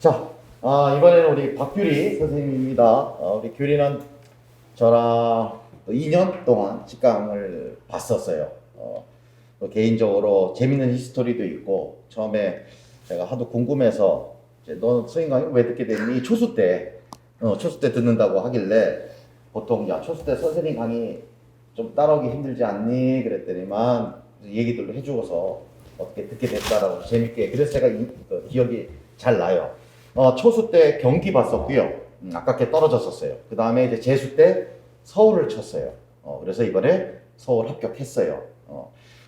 자, 이번에는 우리 박규리 선생님입니다. 우리 규리는 저랑 2년 동안 직강을 봤었어요. 또 개인적으로 재밌는 히스토리도 있고, 처음에 제가 하도 궁금해서, 이제 너 선생님 강의 왜 듣게 됐니? 초수 때 듣는다고 하길래, 보통, 야, 초수 때 선생님 강의 좀 따라오기 힘들지 않니? 그랬더니만, 얘기들도 해주고서 어떻게 듣게 됐다라고 재밌게, 그래서 제가 기억이 잘 나요. 초수 때 경기 봤었고요. 아깝게 떨어졌었어요. 그 다음에 이제 재수 때 서울을 쳤어요. 그래서 이번에 서울 합격했어요.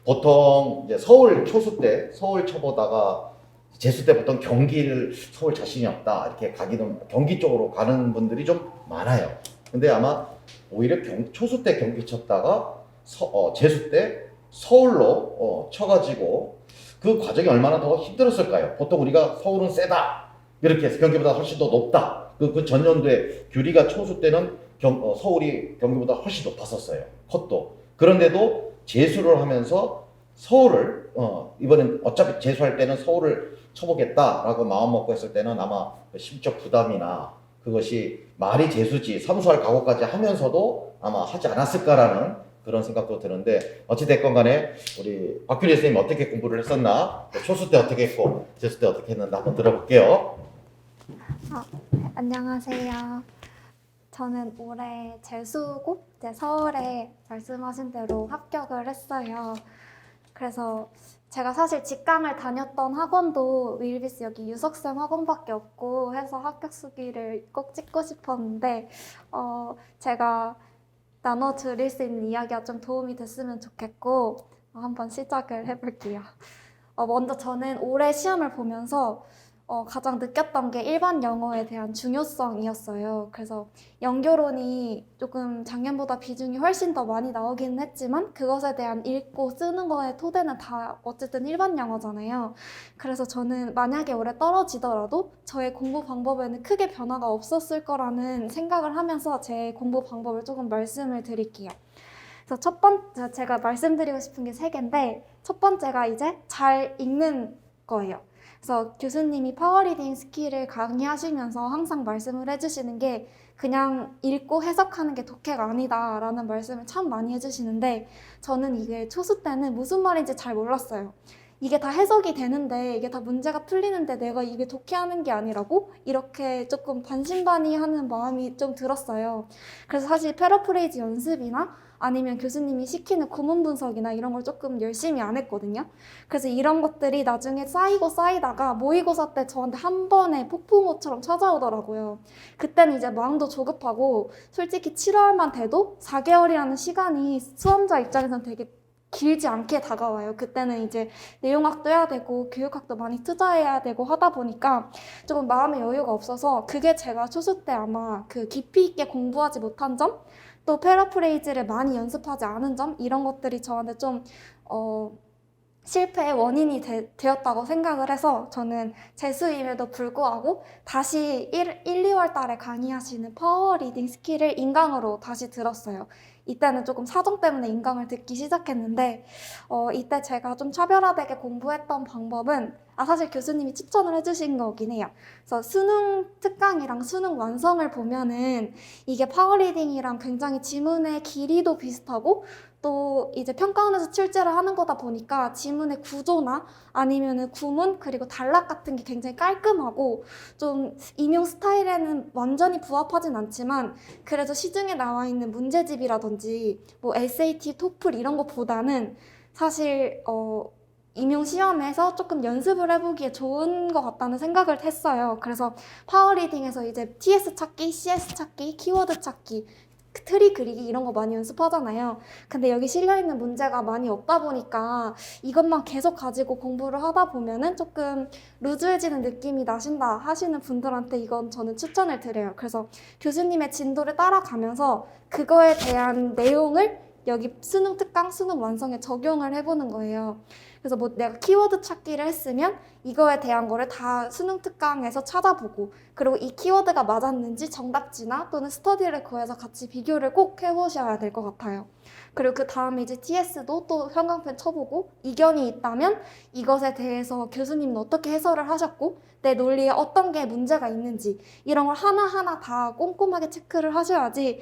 보통 이제 서울 초수 때 서울 쳐보다가 재수 때 보통 경기를 서울 자신이 없다 이렇게 가기는 경기 쪽으로 가는 분들이 좀 많아요. 근데 아마 오히려 초수 때 경기 쳤다가 재수 때 서울로 쳐가지고 그 과정이 얼마나 더 힘들었을까요? 보통 우리가 서울은 세다 이렇게 해서 경기보다 훨씬 더 높다. 그 전년도에 규리가 초수 때는 서울이 경기보다 훨씬 높았었어요. 컷도. 그런데도 재수를 하면서 서울을 이번엔 어차피 재수할 때는 서울을 쳐보겠다라고 마음 먹고 했을 때는 아마 심적 부담이나 그것이 말이 재수지 삼수할 각오까지 하면서도 아마 하지 않았을까라는 그런 생각도 드는데 어찌됐건 간에 우리 박규리 선생님 어떻게 공부를 했었나, 초수 때 어떻게 했고 재수 때 어떻게 했는지 한번 들어볼게요. 안녕하세요. 저는 올해 재수고 이제 서울에 말씀하신 대로 합격을 했어요. 그래서 제가 사실 직강을 다녔던 학원도 윌비스 여기 유석쌤 학원밖에 없고 해서 합격 수기를 꼭 찍고 싶었는데 제가 나눠드릴 수 있는 이야기가 좀 도움이 됐으면 좋겠고 한번 시작을 해볼게요. 먼저 저는 올해 시험을 보면서 가장 느꼈던 게 일반 영어에 대한 중요성이었어요. 그래서 연교론이 조금 작년보다 비중이 훨씬 더 많이 나오기는 했지만 그것에 대한 읽고 쓰는 거의 토대는 다 어쨌든 일반 영어잖아요. 그래서 저는 만약에 올해 떨어지더라도 저의 공부 방법에는 크게 변화가 없었을 거라는 생각을 하면서 제 공부 방법을 조금 말씀을 드릴게요. 그래서 첫 번째 제가 말씀드리고 싶은 게 3개인데 첫 번째가 이제 잘 읽는 거예요. 그래서 교수님이 파워리딩 스킬을 강의하시면서 항상 말씀을 해주시는 게 그냥 읽고 해석하는 게 독해가 아니다 라는 말씀을 참 많이 해주시는데 저는 이게 초수 때는 무슨 말인지 잘 몰랐어요. 이게 다 해석이 되는데 이게 다 문제가 풀리는데 내가 이게 독해하는 게 아니라고? 이렇게 조금 반신반의하는 마음이 좀 들었어요. 그래서 사실 패러프레이즈 연습이나 아니면 교수님이 시키는 구문 분석이나 이런 걸 조금 열심히 안 했거든요. 그래서 이런 것들이 나중에 쌓이고 쌓이다가 모의고사 때 저한테 한 번에 폭풍우처럼 찾아오더라고요. 그때는 이제 마음도 조급하고 솔직히 7월만 돼도 4개월이라는 시간이 수험자 입장에서는 되게 길지 않게 다가와요. 그때는 이제 내용학도 해야 되고 교육학도 많이 투자해야 되고 하다 보니까 조금 마음의 여유가 없어서 그게 제가 초수 때 아마 그 깊이 있게 공부하지 못한 점, 또 패러프레이즈를 많이 연습하지 않은 점, 이런 것들이 저한테 좀 실패의 원인이 되었다고 생각을 해서 저는 재수임에도 불구하고 다시 2월 달에 강의하시는 파워 리딩 스킬을 인강으로 다시 들었어요. 이때는 조금 사정 때문에 인강을 듣기 시작했는데 이때 제가 좀 차별화되게 공부했던 방법은 사실 교수님이 추천을 해주신 거긴 해요. 그래서 수능 특강이랑 수능 완성을 보면은 이게 파워리딩이랑 굉장히 지문의 길이도 비슷하고 또 이제 평가원에서 출제를 하는 거다 보니까 지문의 구조나 아니면은 구문 그리고 단락 같은 게 굉장히 깔끔하고 좀 임용 스타일에는 완전히 부합하진 않지만 그래도 시중에 나와 있는 문제집이라든지 뭐 SAT, 토플 이런 것보다는 사실 임용 시험에서 조금 연습을 해보기에 좋은 것 같다는 생각을 했어요. 그래서 파워리딩에서 이제 TS 찾기, CS 찾기, 키워드 찾기, 트리 그리기 이런 거 많이 연습하잖아요. 근데 여기 실려있는 문제가 많이 없다 보니까 이것만 계속 가지고 공부를 하다 보면은 조금 루즈해지는 느낌이 나신다 하시는 분들한테 이건 저는 추천을 드려요. 그래서 교수님의 진도를 따라가면서 그거에 대한 내용을 여기 수능 특강, 수능 완성에 적용을 해보는 거예요. 그래서 뭐 내가 키워드 찾기를 했으면 이거에 대한 거를 다 수능 특강에서 찾아보고, 그리고 이 키워드가 맞았는지 정답지나 또는 스터디를 구해서 같이 비교를 꼭 해보셔야 될 것 같아요. 그리고 그 다음에 이제 TS도 또 형광펜 쳐보고, 이견이 있다면 이것에 대해서 교수님은 어떻게 해설을 하셨고 내 논리에 어떤 게 문제가 있는지, 이런 걸 하나하나 다 꼼꼼하게 체크를 하셔야지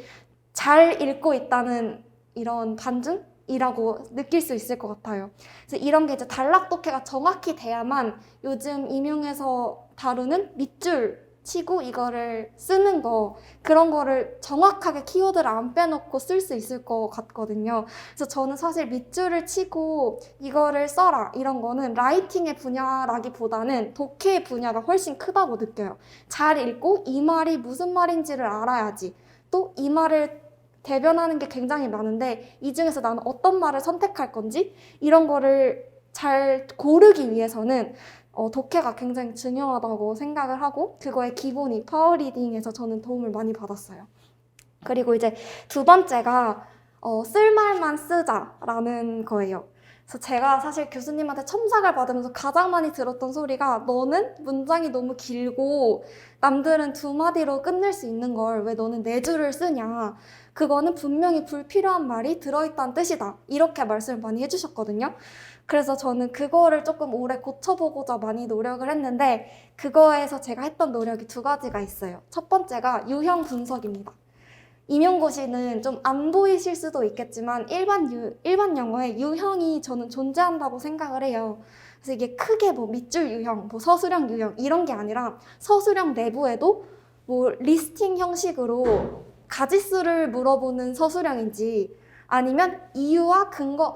잘 읽고 있다는 이런 반증이라고 느낄 수 있을 것 같아요. 그래서 이런 게 이제 단락독해가 정확히 돼야만 요즘 임용에서 다루는 밑줄 치고 이거를 쓰는 거, 그런 거를 정확하게 키워드를 안 빼놓고 쓸 수 있을 것 같거든요. 그래서 저는 사실 밑줄을 치고 이거를 써라 이런 거는 라이팅의 분야라기보다는 독해의 분야가 훨씬 크다고 느껴요. 잘 읽고 이 말이 무슨 말인지를 알아야지. 또 이 말을 대변하는 게 굉장히 많은데 이 중에서 나는 어떤 말을 선택할 건지, 이런 거를 잘 고르기 위해서는 독해가 굉장히 중요하다고 생각을 하고, 그거의 기본이 파워리딩에서 저는 도움을 많이 받았어요. 그리고 이제 두 번째가 쓸 말만 쓰자라는 거예요. 그래서 제가 사실 교수님한테 첨삭을 받으면서 가장 많이 들었던 소리가, 너는 문장이 너무 길고 남들은 두 마디로 끝낼 수 있는 걸 왜 너는 네 줄을 쓰냐, 그거는 분명히 불필요한 말이 들어있다는 뜻이다, 이렇게 말씀을 많이 해주셨거든요. 그래서 저는 그거를 조금 오래 고쳐보고자 많이 노력을 했는데, 그거에서 제가 했던 노력이 두 가지가 있어요. 첫 번째가 유형 분석입니다. 임용고시는 좀 안 보이실 수도 있겠지만 일반 영어에 유형이 저는 존재한다고 생각을 해요. 그래서 이게 크게 뭐 밑줄 유형, 뭐 서술형 유형 이런 게 아니라 서술형 내부에도 뭐 리스팅 형식으로 가지수를 물어보는 서술형인지, 아니면 이유와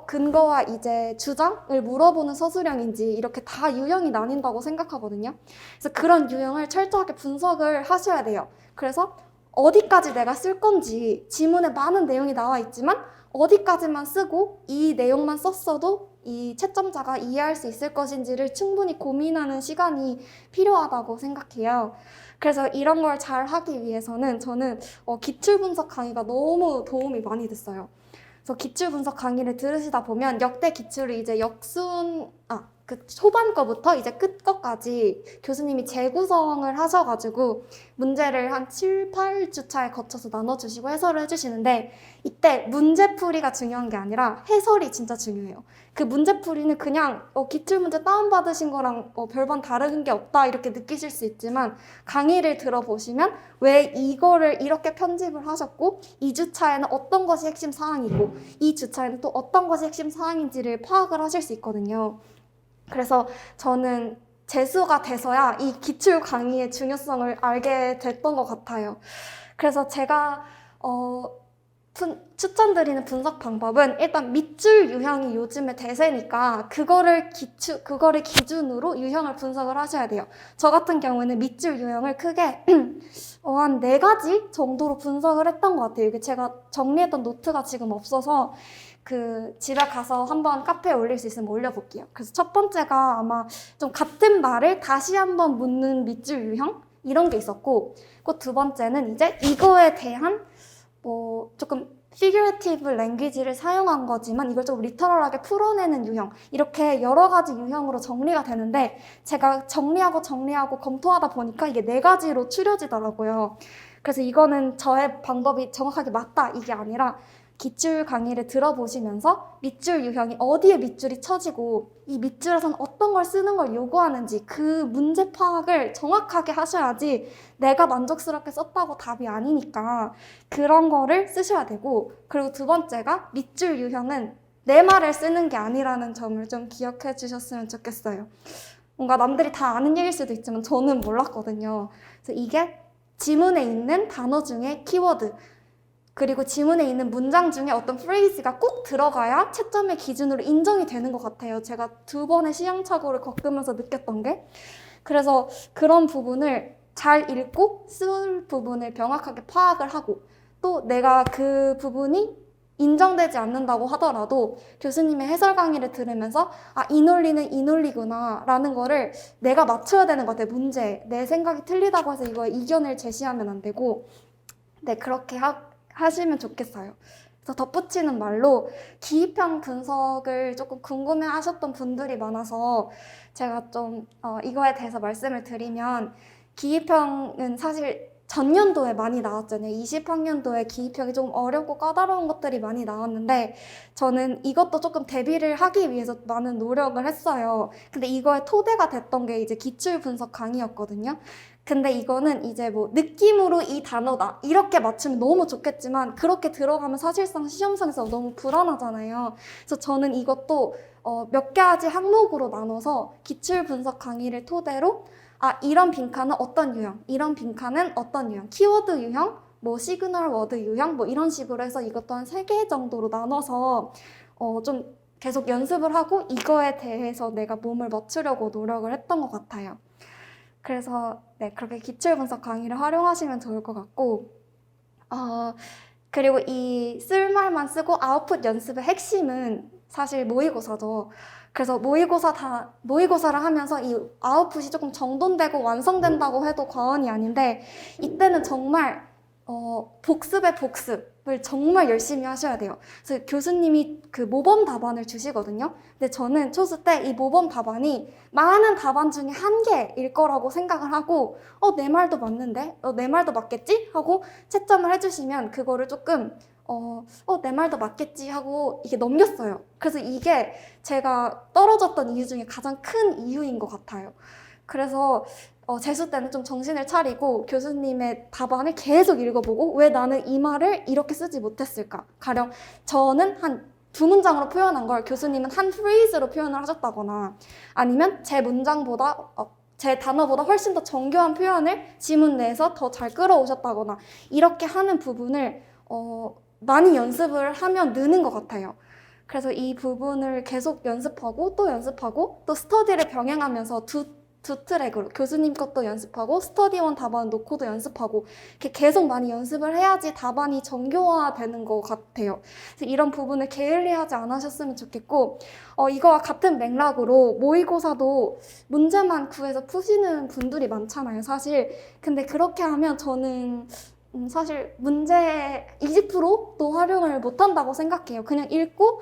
근거와 이제 주장을 물어보는 서술형인지, 이렇게 다 유형이 나뉜다고 생각하거든요. 그래서 그런 유형을 철저하게 분석을 하셔야 돼요. 그래서 어디까지 내가 쓸 건지, 지문에 많은 내용이 나와 있지만 어디까지만 쓰고 이 내용만 썼어도 이 채점자가 이해할 수 있을 것인지를 충분히 고민하는 시간이 필요하다고 생각해요. 그래서 이런 걸 잘 하기 위해서는 저는 기출 분석 강의가 너무 도움이 많이 됐어요. 그래서 기출 분석 강의를 들으시다 보면 역대 기출을 이제 그 초반 거부터 이제 끝 거까지 교수님이 재구성을 하셔가지고 문제를 한 7, 8주차에 거쳐서 나눠주시고 해설을 해주시는데, 이때 문제풀이가 중요한 게 아니라 해설이 진짜 중요해요. 그 문제풀이는 그냥 기출문제 다운받으신 거랑 별반 다른 게 없다 이렇게 느끼실 수 있지만, 강의를 들어보시면 왜 이거를 이렇게 편집을 하셨고, 2주차에는 어떤 것이 핵심 사항이고 2주차에는 또 어떤 것이 핵심 사항인지를 파악을 하실 수 있거든요. 그래서 저는 재수가 돼서야 이 기출 강의의 중요성을 알게 됐던 것 같아요. 그래서 제가 추천드리는 분석 방법은, 일단 밑줄 유형이 요즘에 대세니까 그거를 기준으로 유형을 분석을 하셔야 돼요. 저 같은 경우에는 밑줄 유형을 크게 한 4가지 정도로 분석을 했던 것 같아요. 이게 제가 정리했던 노트가 지금 없어서 집에 가서 한번 카페에 올릴 수 있으면 올려볼게요. 그래서 첫 번째가 아마 좀 같은 말을 다시 한번 묻는 밑줄 유형? 이런 게 있었고, 그 두 번째는 이제 이거에 대한 조금 figurative language를 사용한 거지만 이걸 좀 리터럴하게 풀어내는 유형, 이렇게 여러 가지 유형으로 정리가 되는데, 제가 정리하고 검토하다 보니까 이게 4가지로 추려지더라고요. 그래서 이거는 저의 방법이 정확하게 맞다 이게 아니라, 기출 강의를 들어보시면서 밑줄 유형이 어디에 밑줄이 쳐지고 이 밑줄에서는 어떤 걸 쓰는 걸 요구하는지 그 문제 파악을 정확하게 하셔야지 내가 만족스럽게 썼다고 답이 아니니까 그런 거를 쓰셔야 되고, 그리고 두 번째가 밑줄 유형은 내 말을 쓰는 게 아니라는 점을 좀 기억해 주셨으면 좋겠어요. 뭔가 남들이 다 아는 얘기일 수도 있지만 저는 몰랐거든요. 그래서 이게 지문에 있는 단어 중에 키워드, 그리고 지문에 있는 문장 중에 어떤 프레이즈가 꼭 들어가야 채점의 기준으로 인정이 되는 것 같아요. 제가 2번의 시행착오를 겪으면서 느꼈던 게. 그래서 그런 부분을 잘 읽고 쓸 부분을 명확하게 파악을 하고, 또 내가 그 부분이 인정되지 않는다고 하더라도 교수님의 해설 강의를 들으면서 이 논리는 이 논리구나 라는 거를 내가 맞춰야 되는 것 같아요. 문제, 내 생각이 틀리다고 해서 이거에 이견을 제시하면 안 되고, 네, 그렇게 하시면 좋겠어요. 그래서 덧붙이는 말로 기입형 분석을 조금 궁금해 하셨던 분들이 많아서 제가 좀 이거에 대해서 말씀을 드리면 기입형은 사실 전년도에 많이 나왔잖아요. 20학년도에 기입형이 좀 어렵고 까다로운 것들이 많이 나왔는데 저는 이것도 조금 대비를 하기 위해서 많은 노력을 했어요. 근데 이거의 토대가 됐던 게 이제 기출 분석 강의였거든요. 근데 이거는 이제 뭐 느낌으로 이 단어다 이렇게 맞추면 너무 좋겠지만 그렇게 들어가면 사실상 시험상에서 너무 불안하잖아요. 그래서 저는 이것도 몇 가지 항목으로 나눠서 기출 분석 강의를 토대로 이런 빈칸은 어떤 유형, 이런 빈칸은 어떤 유형, 키워드 유형, 뭐 시그널 워드 유형 뭐 이런 식으로 해서 이것도 한 3개 정도로 나눠서 좀 계속 연습을 하고 이거에 대해서 내가 몸을 맞추려고 노력을 했던 것 같아요. 그래서 네, 그렇게 기출 분석 강의를 활용하시면 좋을 것 같고 그리고 이 쓸말만 쓰고 아웃풋 연습의 핵심은 사실 모의고사죠. 그래서 모의고사를 하면서 이 아웃풋이 조금 정돈되고 완성된다고 해도 과언이 아닌데 이때는 정말 복습의 복습을 정말 열심히 하셔야 돼요. 그래서 교수님이 그 모범 답안을 주시거든요. 근데 저는 초수 때 이 모범 답안이 많은 답안 중에 한 개일 거라고 생각을 하고 내 말도 맞는데? 내 말도 맞겠지? 하고 채점을 해주시면 그거를 조금 내 말도 맞겠지 하고 이게 넘겼어요. 그래서 이게 제가 떨어졌던 이유 중에 가장 큰 이유인 것 같아요. 그래서 재수 때는 좀 정신을 차리고 교수님의 답안을 계속 읽어보고 왜 나는 이 말을 이렇게 쓰지 못했을까? 가령 저는 한 2문장으로 표현한 걸 교수님은 한 프레이즈로 표현을 하셨다거나 아니면 제 문장보다 제 단어보다 훨씬 더 정교한 표현을 지문 내에서 더 잘 끌어오셨다거나 이렇게 하는 부분을 많이 연습을 하면 느는 것 같아요. 그래서 이 부분을 계속 연습하고 또 스터디를 병행하면서 두 트랙으로 교수님 것도 연습하고 스터디원 답안 놓고도 연습하고 이렇게 계속 많이 연습을 해야지 답안이 정교화되는 것 같아요. 그래서 이런 부분을 게을리하지 않으셨으면 좋겠고 이거와 같은 맥락으로 모의고사도 문제만 구해서 푸시는 분들이 많잖아요, 사실. 근데 그렇게 하면 저는 사실 문제 20%도 활용을 못한다고 생각해요. 그냥 읽고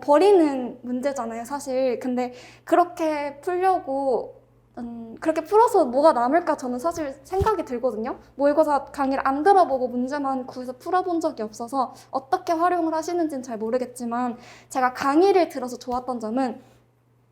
버리는 문제잖아요, 사실. 근데 그렇게 풀려고 그렇게 풀어서 뭐가 남을까 저는 사실 생각이 들거든요. 모의고사 강의를 안 들어보고 문제만 구해서 풀어본 적이 없어서 어떻게 활용을 하시는지는 잘 모르겠지만 제가 강의를 들어서 좋았던 점은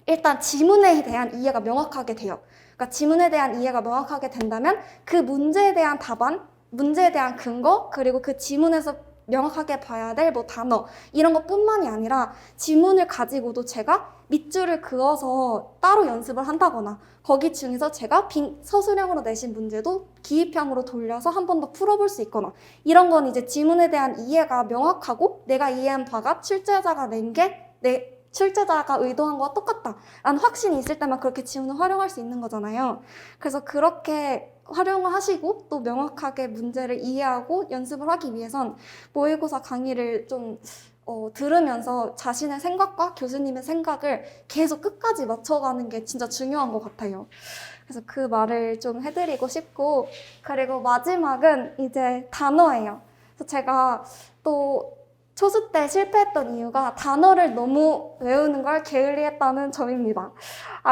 일단 지문에 대한 이해가 명확하게 돼요. 그러니까 지문에 대한 이해가 명확하게 된다면 그 문제에 대한 답안, 문제에 대한 근거, 그리고 그 지문에서 명확하게 봐야 될 뭐 단어 이런 것뿐만이 아니라 지문을 가지고도 제가 밑줄을 그어서 따로 연습을 한다거나 거기 중에서 제가 서술형으로 내신 문제도 기입형으로 돌려서 한 번 더 풀어볼 수 있거나 이런 건 이제 지문에 대한 이해가 명확하고 내가 이해한 바가 출제자가 출제자가 의도한 거와 똑같다라는 확신이 있을 때만 그렇게 지문을 활용할 수 있는 거잖아요. 그래서 그렇게 활용을 하시고 또 명확하게 문제를 이해하고 연습을 하기 위해선 모의고사 강의를 좀 들으면서 자신의 생각과 교수님의 생각을 계속 끝까지 맞춰가는 게 진짜 중요한 것 같아요. 그래서 그 말을 좀 해드리고 싶고 그리고 마지막은 이제 단어예요. 그래서 제가 또 초수 때 실패했던 이유가 단어를 너무 외우는 걸 게을리했다는 점입니다.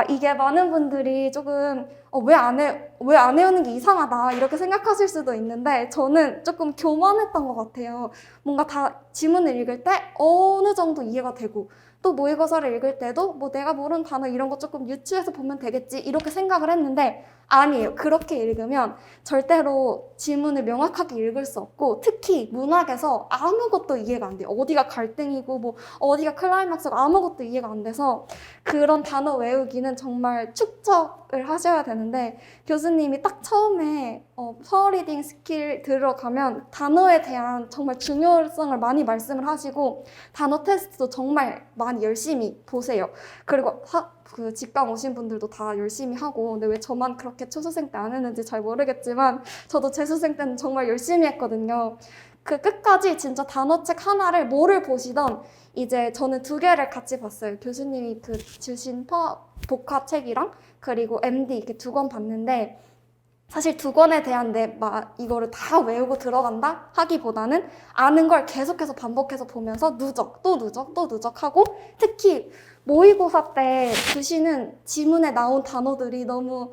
이게 많은 분들이 조금 왜 안 외우는 게 이상하다 이렇게 생각하실 수도 있는데 저는 조금 교만했던 것 같아요. 뭔가 다 지문을 읽을 때 어느 정도 이해가 되고 또 모의고사를 읽을 때도 뭐 내가 모르는 단어 이런 거 조금 유추해서 보면 되겠지 이렇게 생각을 했는데 아니에요. 그렇게 읽으면 절대로 지문을 명확하게 읽을 수 없고 특히 문학에서 아무것도 이해가 안 돼요. 어디가 갈등이고 뭐 어디가 클라이막스고 아무것도 이해가 안 돼서 그런 단어 외우기는 정말 축적을 하셔야 되는데 교수님이 딱 처음에 서울 리딩 스킬 들어가면 단어에 대한 정말 중요성을 많이 말씀을 하시고 단어 테스트도 정말 많이 열심히 보세요. 그리고 그 직강 오신 분들도 다 열심히 하고 근데 왜 저만 그렇게 초수생 때 안 했는지 잘 모르겠지만 저도 재수생 때는 정말 열심히 했거든요. 그 끝까지 진짜 단어책 하나를 뭐를 보시던 이제 저는 2개를 같이 봤어요. 교수님이 그 주신 복화책이랑 그리고 MD 이렇게 2권 봤는데 사실 두 권에 대한 이거를 다 외우고 들어간다 하기보다는 아는 걸 계속해서 반복해서 보면서 누적, 또 누적, 또 누적하고, 특히 모의고사 때 주시는 지문에 나온 단어들이 너무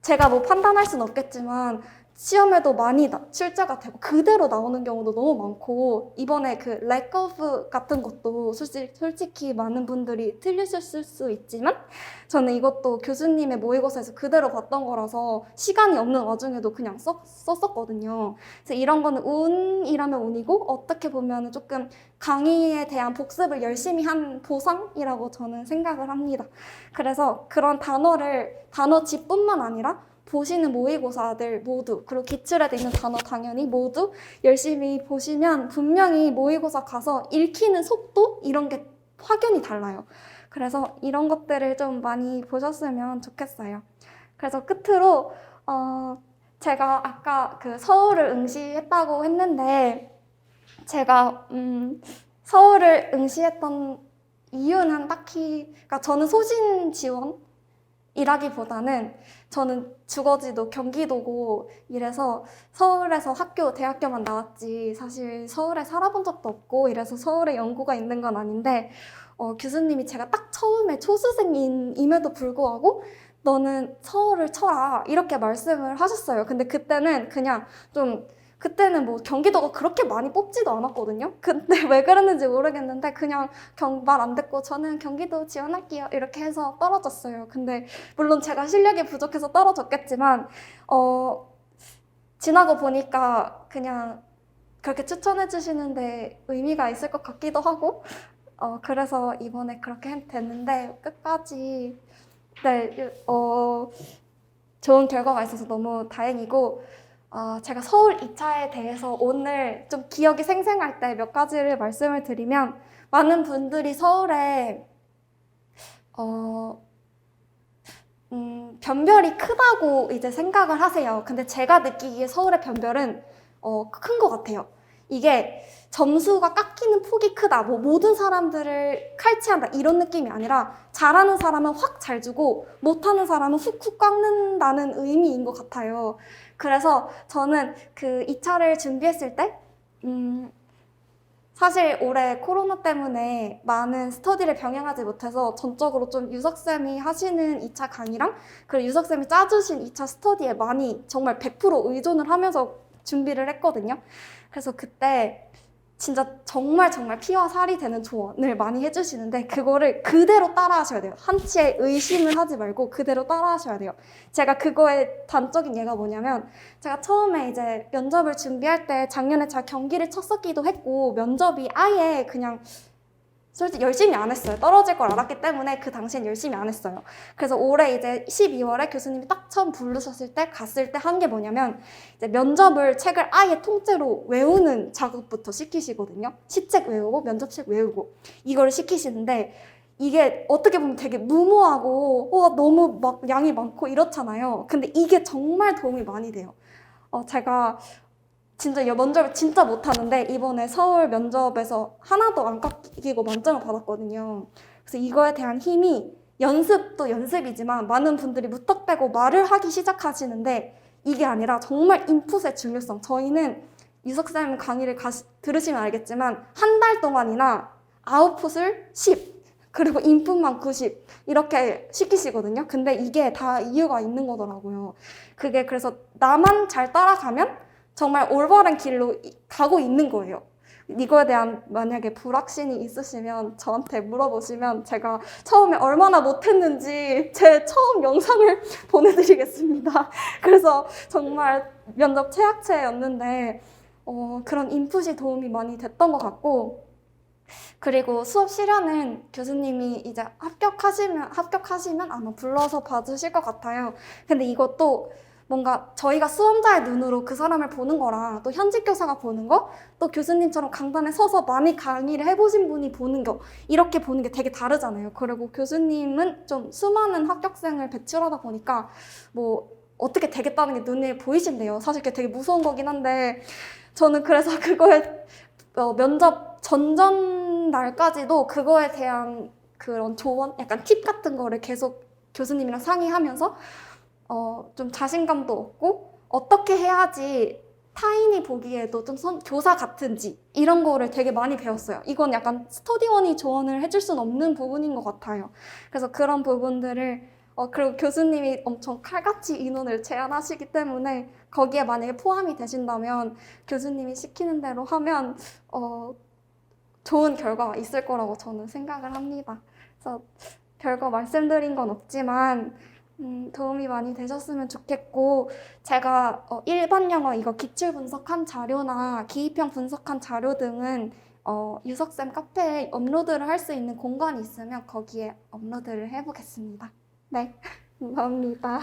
제가 뭐 판단할 수는 없겠지만 시험에도 많이 출제가 되고 그대로 나오는 경우도 너무 많고, 이번에 그 lack of 같은 것도 솔직히 많은 분들이 틀리셨을 수 있지만 저는 이것도 교수님의 모의고사에서 그대로 봤던 거라서 시간이 없는 와중에도 그냥 썼었거든요. 그래서 이런 거는 운이라면 운이고, 어떻게 보면 조금 강의에 대한 복습을 열심히 한 보상이라고 저는 생각을 합니다. 그래서 그런 단어집뿐만 아니라 보시는 모의고사들 모두, 그리고 기출에 있는 단어 당연히 모두 열심히 보시면 분명히 모의고사 가서 읽히는 속도 이런 게 확연히 달라요. 그래서 이런 것들을 좀 많이 보셨으면 좋겠어요. 그래서 끝으로 제가 아까 그 서울을 응시했다고 했는데, 제가 서울을 응시했던 이유는 딱히, 그러니까 저는 소신 지원 이라기보다는 저는 주거지도 경기도고 이래서 서울에서 대학교만 나왔지 사실 서울에 살아본 적도 없고 이래서 서울에 연고가 있는 건 아닌데, 교수님이 제가 딱 처음에 초수생임에도 불구하고 너는 서울을 쳐라 이렇게 말씀을 하셨어요. 근데 그때는 뭐 경기도가 그렇게 많이 뽑지도 않았거든요. 근데 왜 그랬는지 모르겠는데 그냥 말 안 듣고 저는 경기도 지원할게요 이렇게 해서 떨어졌어요. 근데 물론 제가 실력이 부족해서 떨어졌겠지만 지나고 보니까 그냥 그렇게 추천해 주시는데 의미가 있을 것 같기도 하고, 그래서 이번에 그렇게 됐는데 끝까지 좋은 결과가 있어서 너무 다행이고, 제가 서울 2차에 대해서 오늘 좀 기억이 생생할 때 몇 가지를 말씀을 드리면, 많은 분들이 서울에 변별이 크다고 이제 생각을 하세요. 근데 제가 느끼기에 서울의 변별은 큰 것 같아요. 이게 점수가 깎이는 폭이 크다, 뭐 모든 사람들을 칼치한다 이런 느낌이 아니라 잘하는 사람은 확 잘 주고 못하는 사람은 훅훅 깎는다는 의미인 것 같아요. 그래서 저는 그 2차를 준비했을 때 사실 올해 코로나 때문에 많은 스터디를 병행하지 못해서 전적으로 좀 유석쌤이 하시는 2차 강의랑 그리고 유석쌤이 짜주신 2차 스터디에 많이 정말 100% 의존을 하면서 준비를 했거든요. 그래서 그때 진짜 정말 피와 살이 되는 조언을 많이 해주시는데 그거를 그대로 따라 하셔야 돼요. 한치의 의심을 하지 말고 그대로 따라 하셔야 돼요. 제가 그거의 단적인 예가 뭐냐면, 제가 처음에 이제 면접을 준비할 때 작년에 제가 경기를 쳤었기도 했고 면접이 아예 그냥 솔직히 열심히 안 했어요. 떨어질 걸 알았기 때문에 그 당시엔 열심히 안 했어요. 그래서 올해 이제 12월에 교수님이 딱 처음 부르셨을 때 갔을 때 한 게 뭐냐면, 이제 면접을 책을 아예 통째로 외우는 작업부터 시키시거든요. 시책 외우고 면접책 외우고 이걸 시키시는데, 이게 어떻게 보면 되게 무모하고 너무 막 양이 많고 이렇잖아요. 근데 이게 정말 도움이 많이 돼요. 제가 진짜 면접을 진짜 못하는데 이번에 서울 면접에서 하나도 안 깎이고 만점을 받았거든요. 그래서 이거에 대한 힘이, 연습도 연습이지만 많은 분들이 무턱대고 말을 하기 시작하시는데 이게 아니라 정말 인풋의 중요성. 저희는 유석쌤 강의를 들으시면 알겠지만 한 달 동안이나 아웃풋을 10 그리고 인풋만 90 이렇게 시키시거든요. 근데 이게 다 이유가 있는 거더라고요. 그게 그래서 나만 잘 따라가면 정말 올바른 길로 가고 있는 거예요. 이거에 대한 만약에 불확신이 있으시면 저한테 물어보시면 제가 처음에 얼마나 못했는지 제 처음 영상을 보내드리겠습니다. 그래서 정말 면접 최악체였는데 그런 인풋이 도움이 많이 됐던 것 같고, 그리고 수업 실현은 교수님이 이제 합격하시면 아마 불러서 봐주실 것 같아요. 근데 이것도 뭔가 저희가 수험자의 눈으로 그 사람을 보는 거랑 또 현직 교사가 보는 거, 또 교수님처럼 강단에 서서 많이 강의를 해보신 분이 보는 거, 이렇게 보는 게 되게 다르잖아요. 그리고 교수님은 좀 수많은 합격생을 배출하다 보니까 뭐 어떻게 되겠다는 게 눈에 보이신대요. 사실 그게 되게 무서운 거긴 한데, 저는 그래서 그거에 면접 전전 날까지도 그거에 대한 그런 조언, 약간 팁 같은 거를 계속 교수님이랑 상의하면서 좀 자신감도 얻고 어떻게 해야지 타인이 보기에도 좀 교사 같은지 이런 거를 되게 많이 배웠어요. 이건 약간 스터디원이 조언을 해줄 수는 없는 부분인 것 같아요. 그래서 그런 부분들을 그리고 교수님이 엄청 칼같이 인원을 제한하시기 때문에 거기에 만약에 포함이 되신다면 교수님이 시키는 대로 하면 좋은 결과가 있을 거라고 저는 생각을 합니다. 그래서 별거 말씀드린 건 없지만 도움이 많이 되셨으면 좋겠고 제가 일반 영어 이거 기출 분석한 자료나 기입형 분석한 자료 등은 유석쌤 카페에 업로드를 할 수 있는 공간이 있으면 거기에 업로드를 해보겠습니다. 네, 감사합니다.